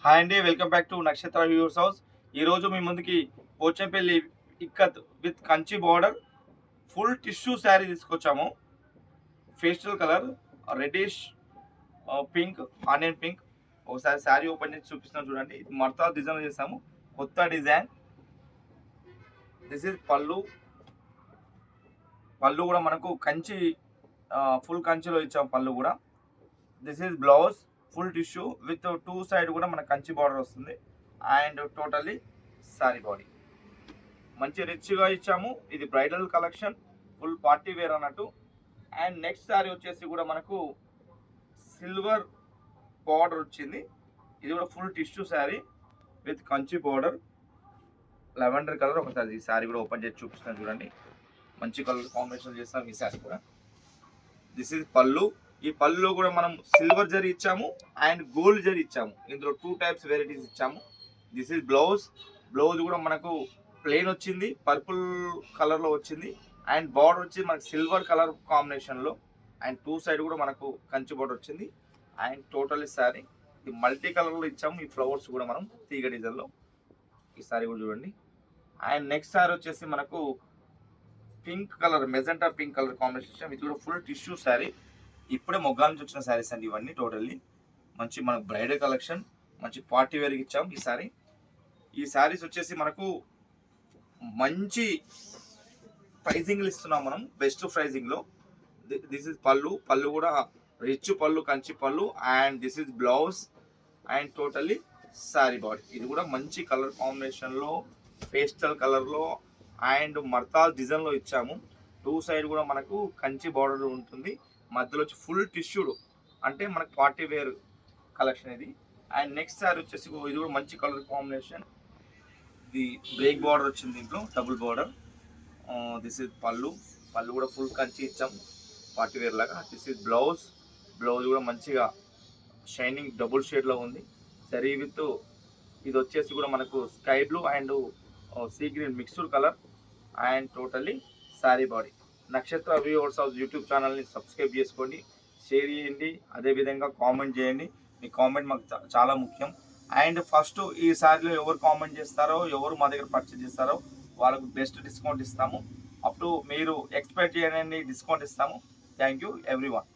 Hi అండి, welcome back to Nakshatra viewers house. ఈరోజు మీ ముందుకి Pochampally ikat with Kanchi border full tissue sari తీసుకొచ్చాము. Pastel colour, reddish, pink, onion pink. ఒకసారి శారీ ఓపెన్ చేసి చూపిస్తున్నాను చూడండి. ఇది మర్తా డిజైన్ చేసాము, కొత్త డిజైన్. దిస్ ఇస్ పళ్ళు. పళ్ళు కూడా మనకు కంచి, ఫుల్ కంచిలో ఇచ్చాము పళ్ళు కూడా. This is blouse, full tissue with two side కూడా మన కంచి బార్డర్ వస్తుంది. అండ్ టోటల్లీ సారీ బాడీ మంచి రిచ్గా ఇచ్చాము. ఇది bridal collection, full party wear అన్నట్టు. అండ్ నెక్స్ట్ శారీ వచ్చేసి కూడా మనకు సిల్వర్ బార్డర్ వచ్చింది. ఇది కూడా full tissue sari with Kanchi border, lavender colour. ఒకసారి ఈ శారీ కూడా ఓపెన్ చేసి చూపిస్తాను చూడండి. మంచి కలర్ కాంబినేషన్ చేస్తాం ఈ శారీ కూడా. దిస్ ఈజ్ పళ్ళు. ఈ పళ్ళులో కూడా మనం సిల్వర్ జరీ ఇచ్చాము అండ్ గోల్డ్ జరీ ఇచ్చాము. ఇందులో టూ టైప్స్ వెరైటీస్ ఇచ్చాము. This is blouse. బ్లౌజ్ కూడా మనకు ప్లెయిన్ వచ్చింది, పర్పుల్ కలర్లో వచ్చింది. అండ్ బార్డర్ వచ్చి మనకు సిల్వర్ కలర్ కాంబినేషన్లో. అండ్ టూ సైడ్ కూడా మనకు కంచి బార్డర్ వచ్చింది. అండ్ టోటల్ శారీ ఈ మల్టీ కలర్లో ఇచ్చాము. ఈ ఫ్లవర్స్ కూడా మనం తీగ డిజైన్లో ఈ శారీ కూడా చూడండి. అండ్ నెక్స్ట్ శారీ వచ్చేసి మనకు pink colour, magenta pink colour combination. ఇది కూడా ఫుల్ టిష్యూ శారీ. ఇప్పుడే మొగ్గాల నుంచి వచ్చిన శారీస్ అండి ఇవన్నీ. టోటల్లీ మంచి మనకు బ్రైడల్ కలెక్షన్, మంచి పార్టీ వేర్కి ఇచ్చాం ఈ శారీ. ఈ శారీస్ వచ్చేసి మనకు మంచి ప్రైజింగ్లు ఇస్తున్నాం మనం, బెస్ట్ ప్రైజింగ్లో. దిస్ ఇస్ పళ్ళు. పళ్ళు కూడా రిచ్ పళ్ళు, కంచి పళ్ళు. And this is blouse and totally sari body. ఇది కూడా మంచి కలర్ కాంబినేషన్లో, పేస్టల్ కలర్లో అండ్ మర్తాల్ డిజైన్లో ఇచ్చాము. టూ సైడ్ కూడా మనకు కంచి బార్డర్ ఉంటుంది. మధ్యలో వచ్చి ఫుల్ టిష్యూడ్, అంటే మనకు పార్టీ వేర్ కలెక్షన్ ఇది. అండ్ నెక్స్ట్ శారీ వచ్చేసి ఇది కూడా మంచి కలర్ కాంబినేషన్. ఇది బ్రేక్ బార్డర్ వచ్చింది, దీంట్లో డబుల్ బార్డర్. దిస్ ఇస్ పళ్ళు. పళ్ళు కూడా ఫుల్ కంచి ఇచ్చాం పార్టీ వేర్ లాగా. This is blouse. బ్లౌజ్ కూడా మంచిగా షైనింగ్ డబుల్ షేడ్లో ఉంది. సరీ విత్ ఇది వచ్చేసి కూడా మనకు sky blue and sea green mixed colour. And totally sari body. నక్షత్ర వ్యూవర్స్ హౌస్ యూట్యూబ్ ఛానల్ని సబ్స్క్రైబ్ చేసుకోండి, షేర్ చేయండి, అదేవిధంగా కామెంట్ చేయండి. మీ కామెంట్ మాకు చాలా ముఖ్యం. అండ్ ఫస్ట్ ఈ శారీలో ఎవరు కామెంట్ చేస్తారో, ఎవరు మా దగ్గర పర్చేజ్ చేస్తారో వాళ్ళకు బెస్ట్ డిస్కౌంట్ ఇస్తాము. అప్పుడు మీరు ఎక్స్పెక్ట్ చేయండి, డిస్కౌంట్ ఇస్తాము. Thank you everyone.